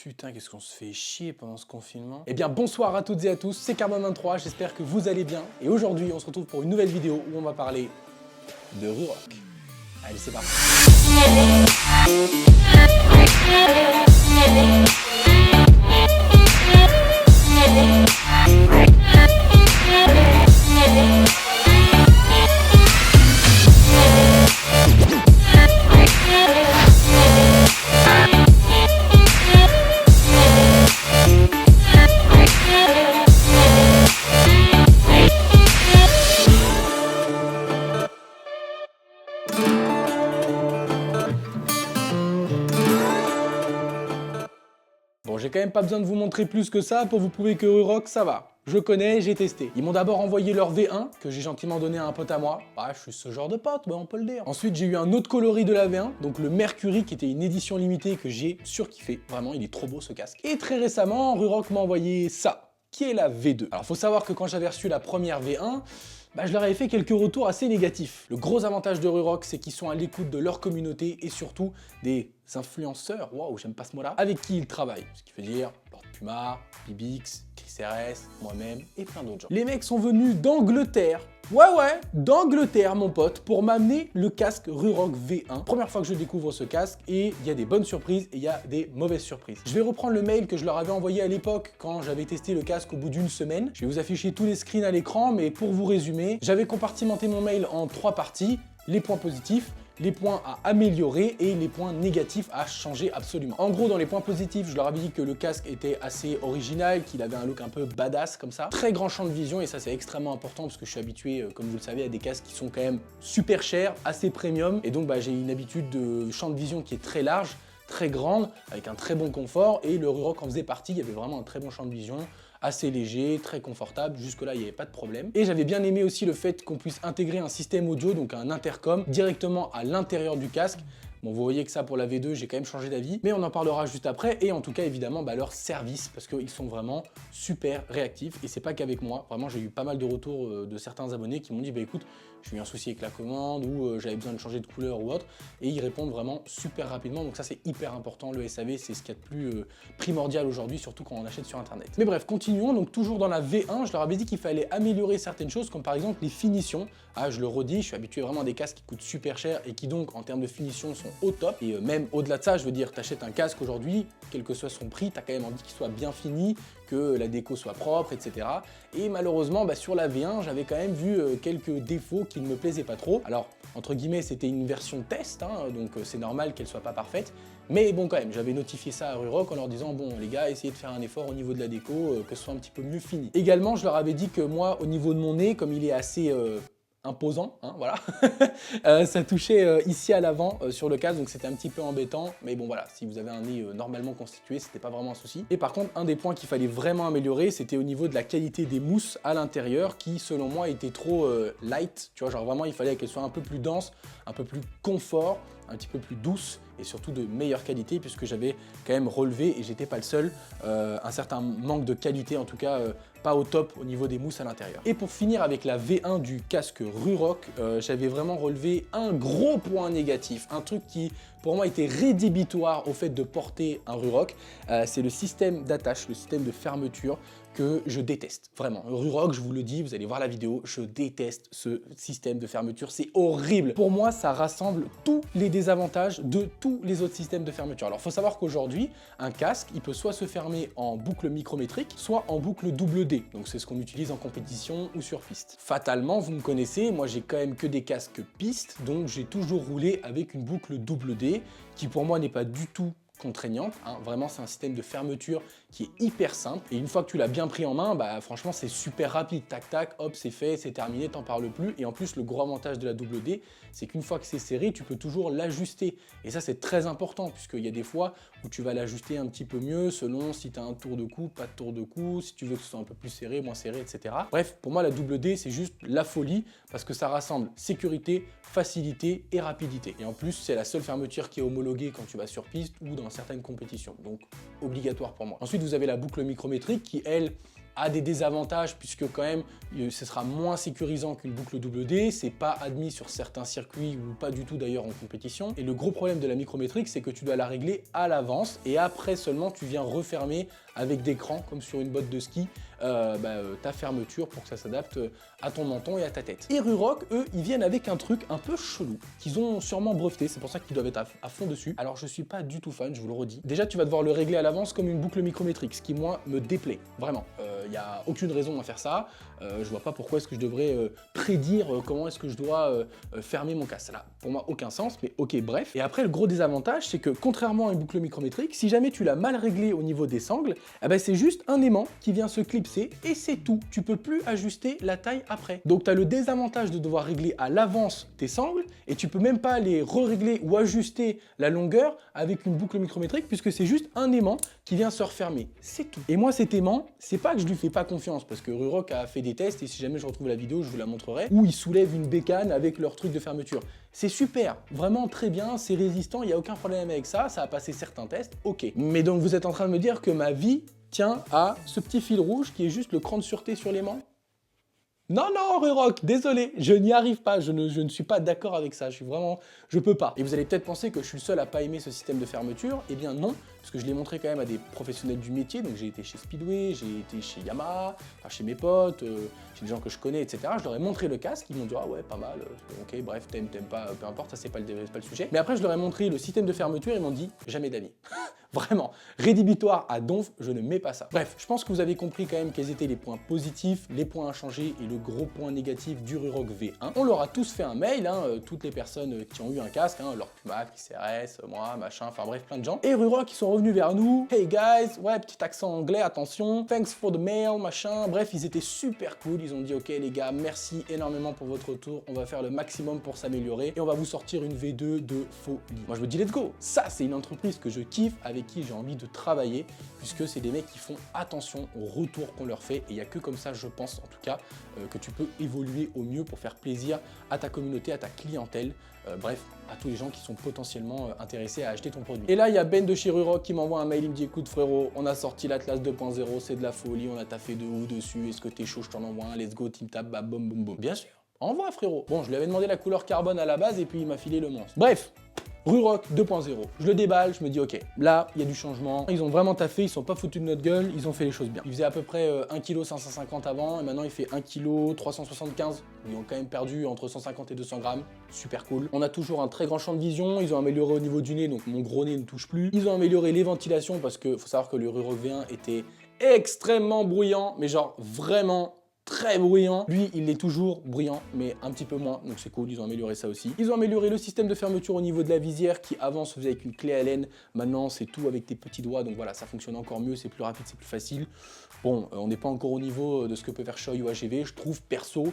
Putain, qu'est-ce qu'on se fait chier pendant ce confinement. Eh bien, bonsoir à toutes et à tous, c'est Carbone23, j'espère que vous allez bien. Et aujourd'hui, on se retrouve pour une nouvelle vidéo où on va parler de Ruroc. Allez, c'est parti. Bon, j'ai quand même pas besoin de vous montrer plus que ça pour vous prouver que Ruroc, ça va. Je connais, j'ai testé. Ils m'ont d'abord envoyé leur V1, que j'ai gentiment donné à un pote à moi. Bah, je suis ce genre de pote, bah, on peut le dire. Ensuite, j'ai eu un autre coloris de la V1, donc le Mercury, qui était une édition limitée que j'ai surkiffé. Vraiment, il est trop beau ce casque. Et très récemment, Ruroc m'a envoyé ça, qui est la V2. Alors, faut savoir que quand j'avais reçu la première V1, bah, je leur avais fait quelques retours assez négatifs. Le gros avantage de Ruroc, c'est qu'ils sont à l'écoute de leur communauté et surtout des influenceurs, waouh, j'aime pas ce mot-là, avec qui ils travaillent. Ce qui veut dire Lord Puma, Bibix, Chris RS, moi-même et plein d'autres gens. Les mecs sont venus d'Angleterre, ouais, d'Angleterre, mon pote, pour m'amener le casque Ruroc V1. Première fois que je découvre ce casque et il y a des bonnes surprises et il y a des mauvaises surprises. Je vais reprendre le mail que je leur avais envoyé à l'époque quand j'avais testé le casque au bout d'une semaine. Je vais vous afficher tous les screens à l'écran, mais pour vous résumer, j'avais compartimenté mon mail en 3 parties, les points positifs, les points à améliorer et les points négatifs à changer absolument. En gros, dans les points positifs, je leur avais dit que le casque était assez original, qu'il avait un look un peu badass comme ça. Très grand champ de vision et ça c'est extrêmement important parce que je suis habitué, comme vous le savez, à des casques qui sont quand même super chers, assez premium. Et donc j'ai une habitude de champ de vision qui est très large, très grande, avec un très bon confort. Et le Ruroc en faisait partie, il y avait vraiment un très bon champ de vision, assez léger, très confortable, jusque-là il n'y avait pas de problème. Et j'avais bien aimé aussi le fait qu'on puisse intégrer un système audio, donc un intercom, directement à l'intérieur du casque. Bon, vous voyez que ça pour la V2, j'ai quand même changé d'avis, mais on en parlera juste après. Et en tout cas, évidemment, leur service, parce qu'ils sont vraiment super réactifs. Et c'est pas qu'avec moi, vraiment, j'ai eu pas mal de retours de certains abonnés qui m'ont dit, bah écoute, j'ai eu un souci avec la commande ou j'avais besoin de changer de couleur ou autre. Et ils répondent vraiment super rapidement, donc ça c'est hyper important. Le SAV, c'est ce qu'il y a de plus primordial aujourd'hui, surtout quand on achète sur Internet. Mais bref, continuons. Donc toujours dans la V1, je leur avais dit qu'il fallait améliorer certaines choses, comme par exemple les finitions. Ah, je le redis, je suis habitué vraiment à des casques qui coûtent super cher et qui donc, en termes de finition, sont au top. Et même au-delà de ça, je veux dire, t'achètes un casque aujourd'hui, quel que soit son prix, t'as quand même envie qu'il soit bien fini, que la déco soit propre, etc. Et malheureusement, sur la V1, j'avais quand même vu quelques défauts qui ne me plaisaient pas trop. Alors, entre guillemets, c'était une version test, hein, donc c'est normal qu'elle soit pas parfaite. Mais bon, quand même, j'avais notifié ça à Ruroc en leur disant, bon, les gars, essayez de faire un effort au niveau de la déco, que ce soit un petit peu mieux fini. Également, je leur avais dit que moi, au niveau de mon nez, comme il est assez imposant, hein, voilà. Ça touchait ici à l'avant sur le casque, donc c'était un petit peu embêtant. Mais bon, voilà, si vous avez un nez normalement constitué, c'était pas vraiment un souci. Et par contre, un des points qu'il fallait vraiment améliorer, c'était au niveau de la qualité des mousses à l'intérieur, qui, selon moi, était trop light. Tu vois, genre vraiment, il fallait qu'elle soit un peu plus dense, un peu plus confort, un petit peu plus douce et surtout de meilleure qualité, puisque j'avais quand même relevé, et j'étais pas le seul, un certain manque de qualité, en tout cas pas au top au niveau des mousses à l'intérieur. Et pour finir avec la V1 du casque Ruroc, j'avais vraiment relevé un gros point négatif, un truc qui pour moi était rédhibitoire au fait de porter un Ruroc, c'est le système d'attache, le système de fermeture que je déteste, vraiment. Ruroc, je vous le dis, vous allez voir la vidéo, je déteste ce système de fermeture, c'est horrible. Pour moi, ça rassemble tous les désavantages de tous les autres systèmes de fermeture. Alors, il faut savoir qu'aujourd'hui, un casque, il peut soit se fermer en boucle micrométrique, soit en boucle double D. Donc, c'est ce qu'on utilise en compétition ou sur piste. Fatalement, vous me connaissez, moi, j'ai quand même que des casques piste, donc j'ai toujours roulé avec une boucle double D, qui pour moi n'est pas du tout contraignante, hein. Vraiment c'est un système de fermeture qui est hyper simple et une fois que tu l'as bien pris en main, franchement c'est super rapide, tac tac, hop c'est fait, c'est terminé, t'en parles plus. Et en plus le gros avantage de la double D, c'est qu'une fois que c'est serré, tu peux toujours l'ajuster et ça c'est très important puisqu'il y a des fois où tu vas l'ajuster un petit peu mieux selon si tu as un tour de cou, pas de tour de cou, si tu veux que ce soit un peu plus serré, moins serré, etc. Bref, pour moi la double D c'est juste la folie parce que ça rassemble sécurité, facilité et rapidité. Et en plus c'est la seule fermeture qui est homologuée quand tu vas sur piste ou dans certaines compétitions, donc obligatoire pour moi. Ensuite, vous avez la boucle micrométrique qui, elle, a des désavantages puisque quand même ce sera moins sécurisant qu'une boucle WD, c'est pas admis sur certains circuits ou pas du tout d'ailleurs en compétition. Et le gros problème de la micrométrique, c'est que tu dois la régler à l'avance et après seulement tu viens refermer avec des crans comme sur une botte de ski ta fermeture pour que ça s'adapte à ton menton et à ta tête. Et Ruroc, eux, ils viennent avec un truc un peu chelou qu'ils ont sûrement breveté, c'est pour ça qu'ils doivent être à fond dessus. Alors je suis pas du tout fan, je vous le redis. Déjà tu vas devoir le régler à l'avance comme une boucle micrométrique, ce qui moi me déplaît, vraiment. Il n'y a aucune raison à faire ça, je vois pas pourquoi est-ce que je devrais prédire comment est-ce que je dois fermer mon casque. Ça n'a pour moi aucun sens, mais ok, bref. Et après le gros désavantage, c'est que contrairement à une boucle micrométrique, si jamais tu l'as mal réglé au niveau des sangles, c'est juste un aimant qui vient se clipser et c'est tout. Tu peux plus ajuster la taille après. Donc tu as le désavantage de devoir régler à l'avance tes sangles et tu peux même pas les régler ou ajuster la longueur avec une boucle micrométrique puisque c'est juste un aimant qui vient se refermer. C'est tout. Et moi cet aimant, c'est pas que je lui fais pas confiance parce que Ruroc a fait des tests et si jamais je retrouve la vidéo, je vous la montrerai, où ils soulèvent une bécane avec leur truc de fermeture. C'est super, vraiment très bien, c'est résistant, il n'y a aucun problème avec ça, ça a passé certains tests, ok. Mais donc vous êtes en train de me dire que ma vie tient à ce petit fil rouge qui est juste le cran de sûreté sur l'aimant? Non, non, Ruroc, désolé, je n'y arrive pas, je ne suis pas d'accord avec ça, je peux pas. Et vous allez peut-être penser que je suis le seul à pas aimer ce système de fermeture, eh bien non, parce que je l'ai montré quand même à des professionnels du métier, donc j'ai été chez Speedway, j'ai été chez Yamaha, enfin chez mes potes, chez des gens que je connais, etc. Je leur ai montré le casque, ils m'ont dit ah ouais, pas mal, ok, bref, t'aimes pas, peu importe, ça c'est pas le sujet. Mais après je leur ai montré le système de fermeture, ils m'ont dit jamais d'avis. Vraiment, rédhibitoire à donf, je ne mets pas ça. Bref, je pense que vous avez compris quand même quels étaient les points positifs, les points à changer et le gros point négatif du Ruroc V1. On leur a tous fait un mail, toutes les personnes qui ont eu un casque, leur Puma, XRS, moi, machin, enfin bref, plein de gens. Et Ruroc, ils sont revenus vers nous. Hey guys, ouais, petit accent anglais, attention. Thanks for the mail, machin. Bref, ils étaient super cool. Ils ont dit, ok les gars, merci énormément pour votre retour. On va faire le maximum pour s'améliorer et on va vous sortir une V2 de folie. Moi, je me dis, let's go. Ça, c'est une entreprise que je kiffe, avec qui j'ai envie de travailler, puisque c'est des mecs qui font attention au retour qu'on leur fait. Et il n'y a que comme ça, je pense, en tout cas, que tu peux évoluer au mieux pour faire plaisir à ta communauté, à ta clientèle. Bref, à tous les gens qui sont potentiellement intéressés à acheter ton produit. Et là, il y a Ben de chez Ruroc qui m'envoie un mail, il me dit écoute frérot, on a sorti l'Atlas 2.0, c'est de la folie, on a taffé de ouf dessus, est-ce que t'es chaud, je t'en envoie un, let's go, team tab, bam, boum, boum, boum. Bien sûr, envoie frérot. Bon, je lui avais demandé la couleur carbone à la base et puis il m'a filé le monstre. Bref, Ruroc 2.0. Je le déballe, je me dis ok, là, il y a du changement. Ils ont vraiment taffé, ils sont pas foutus de notre gueule, ils ont fait les choses bien. Ils faisaient à peu près 1 kg 550 avant et maintenant il fait 1 kg 375. Ils ont quand même perdu entre 150 et 200 grammes. Super cool. On a toujours un très grand champ de vision. Ils ont amélioré au niveau du nez, donc mon gros nez ne touche plus. Ils ont amélioré les ventilations parce que faut savoir que le Ruroc V1 était extrêmement bruyant, mais genre vraiment très bruyant. Lui, il est toujours bruyant, mais un petit peu moins, donc c'est cool, ils ont amélioré ça aussi. Ils ont amélioré le système de fermeture au niveau de la visière qui avant se faisait avec une clé Allen. Maintenant, c'est tout avec tes petits doigts, donc voilà, ça fonctionne encore mieux, c'est plus rapide, c'est plus facile. Bon, on n'est pas encore au niveau de ce que peut faire Shoei ou AGV, je trouve, perso,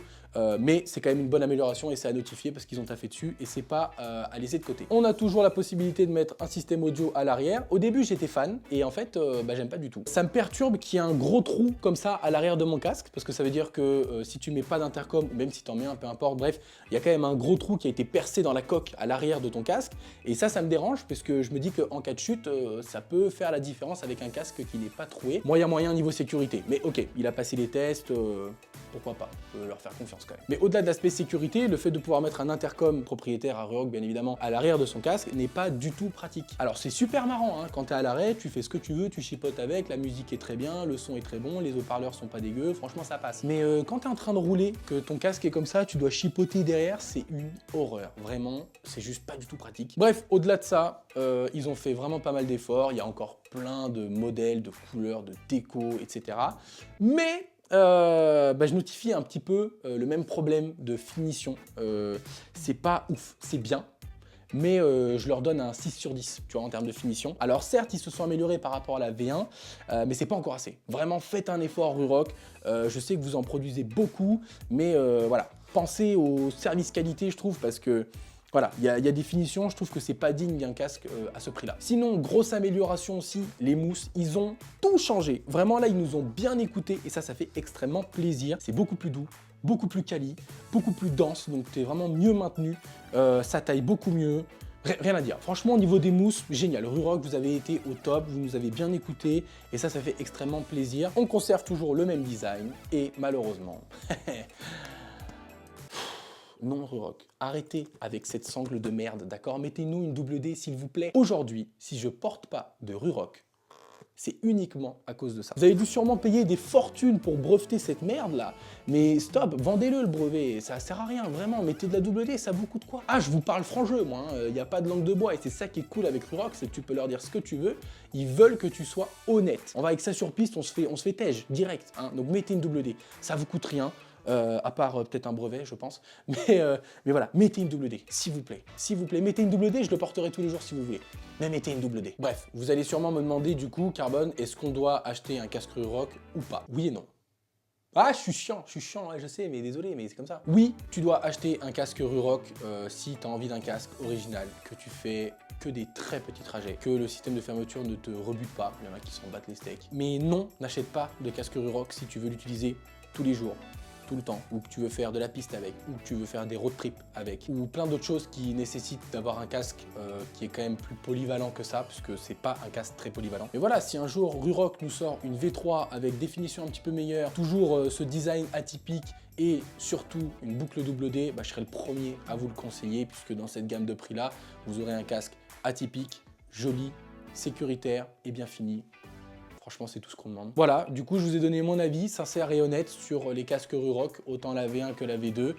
mais c'est quand même une bonne amélioration et c'est à notifier parce qu'ils ont taffé dessus et c'est pas à laisser de côté. On a toujours la possibilité de mettre un système audio à l'arrière. Au début, j'étais fan et en fait, j'aime pas du tout. Ça me perturbe qu'il y ait un gros trou comme ça à l'arrière de mon casque parce que ça veut dire que si tu mets pas d'intercom, ou même si tu en mets un, peu importe, bref, il y a quand même un gros trou qui a été percé dans la coque à l'arrière de ton casque et ça me dérange parce que je me dis qu'en cas de chute, ça peut faire la différence avec un casque qui n'est pas troué. Moyen niveau sécurité, mais ok, il a passé les tests, pourquoi pas, on peut leur faire confiance quand même. Mais au-delà de l'aspect sécurité, le fait de pouvoir mettre un intercom propriétaire à Ruroc, bien évidemment, à l'arrière de son casque n'est pas du tout pratique. Alors c'est super marrant, quand t'es à l'arrêt, tu fais ce que tu veux, tu chipotes avec, la musique est très bien, le son est très bon, les haut-parleurs sont pas dégueux, franchement ça passe. Mais quand t'es en train de rouler, que ton casque est comme ça, tu dois chipoter derrière, c'est une horreur. Vraiment, c'est juste pas du tout pratique. Bref, au-delà de ça, ils ont fait vraiment pas mal d'efforts, il y a encore plein de modèles, de couleurs, de déco, etc. Mais je notifie un petit peu le même problème de finition. C'est pas ouf, c'est bien, mais je leur donne un 6 sur 10, tu vois, en termes de finition. Alors certes, ils se sont améliorés par rapport à la V1, mais c'est pas encore assez. Vraiment, faites un effort Ruroc. Je sais que vous en produisez beaucoup, mais voilà, pensez au service qualité, je trouve, parce que voilà, il y a des finitions, je trouve que c'est pas digne d'un casque à ce prix-là. Sinon, grosse amélioration aussi, les mousses, ils ont tout changé. Vraiment là, ils nous ont bien écoutés et ça fait extrêmement plaisir. C'est beaucoup plus doux, beaucoup plus quali, beaucoup plus dense, donc tu es vraiment mieux maintenu. Ça taille beaucoup mieux. Rien à dire. Franchement, au niveau des mousses, génial. Ruroc, vous avez été au top, vous nous avez bien écouté et ça fait extrêmement plaisir. On conserve toujours le même design et malheureusement... Non, Ruroc, arrêtez avec cette sangle de merde, d'accord? Mettez-nous une double D, s'il vous plaît. Aujourd'hui, si je porte pas de Ruroc, c'est uniquement à cause de ça. Vous avez dû sûrement payer des fortunes pour breveter cette merde-là, mais stop, vendez-le le brevet, ça sert à rien, vraiment, mettez de la double D, ça vous coûte quoi? Ah, je vous parle franc jeu, moi, il n'y a pas de langue de bois, et c'est ça qui est cool avec Ruroc, c'est que tu peux leur dire ce que tu veux, ils veulent que tu sois honnête. On va avec ça sur piste, on se fait tège, direct, hein, donc mettez une double D, ça vous coûte rien. À part peut-être un brevet, je pense. Mais voilà, mettez une double D, s'il vous plaît. S'il vous plaît, mettez une double D, je le porterai tous les jours si vous voulez. Mais mettez une double D. Bref, vous allez sûrement me demander du coup, Carbone, est-ce qu'on doit acheter un casque Ruroc ou pas? Oui et non. Ah, je suis chiant, ouais, je sais, mais désolé, mais c'est comme ça. Oui, tu dois acheter un casque Ruroc si tu as envie d'un casque original, que tu fais que des très petits trajets, que le système de fermeture ne te rebute pas, il y en a qui s'en battent les steaks. Mais non, n'achète pas de casque Ruroc si tu veux l'utiliser tous les jours, tout le temps, ou que tu veux faire de la piste avec, ou que tu veux faire des road trips avec, ou plein d'autres choses qui nécessitent d'avoir un casque qui est quand même plus polyvalent que ça, puisque c'est pas un casque très polyvalent. Mais voilà, si un jour Ruroc nous sort une V3 avec définition un petit peu meilleure, toujours ce design atypique et surtout une boucle double D, bah, je serai le premier à vous le conseiller, puisque dans cette gamme de prix là, vous aurez un casque atypique, joli, sécuritaire et bien fini. Franchement, c'est tout ce qu'on demande. Voilà, du coup, je vous ai donné mon avis sincère et honnête sur les casques Ruroc, autant la V1 que la V2.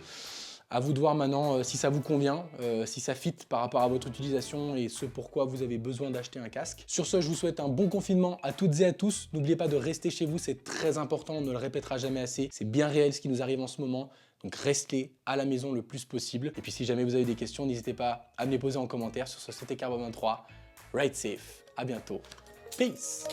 À vous de voir maintenant si ça vous convient, si ça fit par rapport à votre utilisation et ce pourquoi vous avez besoin d'acheter un casque. Sur ce, je vous souhaite un bon confinement à toutes et à tous. N'oubliez pas de rester chez vous, c'est très important, on ne le répétera jamais assez. C'est bien réel ce qui nous arrive en ce moment. Donc restez à la maison le plus possible. Et puis si jamais vous avez des questions, n'hésitez pas à me les poser en commentaire. Sur ce, c'était Carbone 23. Ride safe. À bientôt. Peace.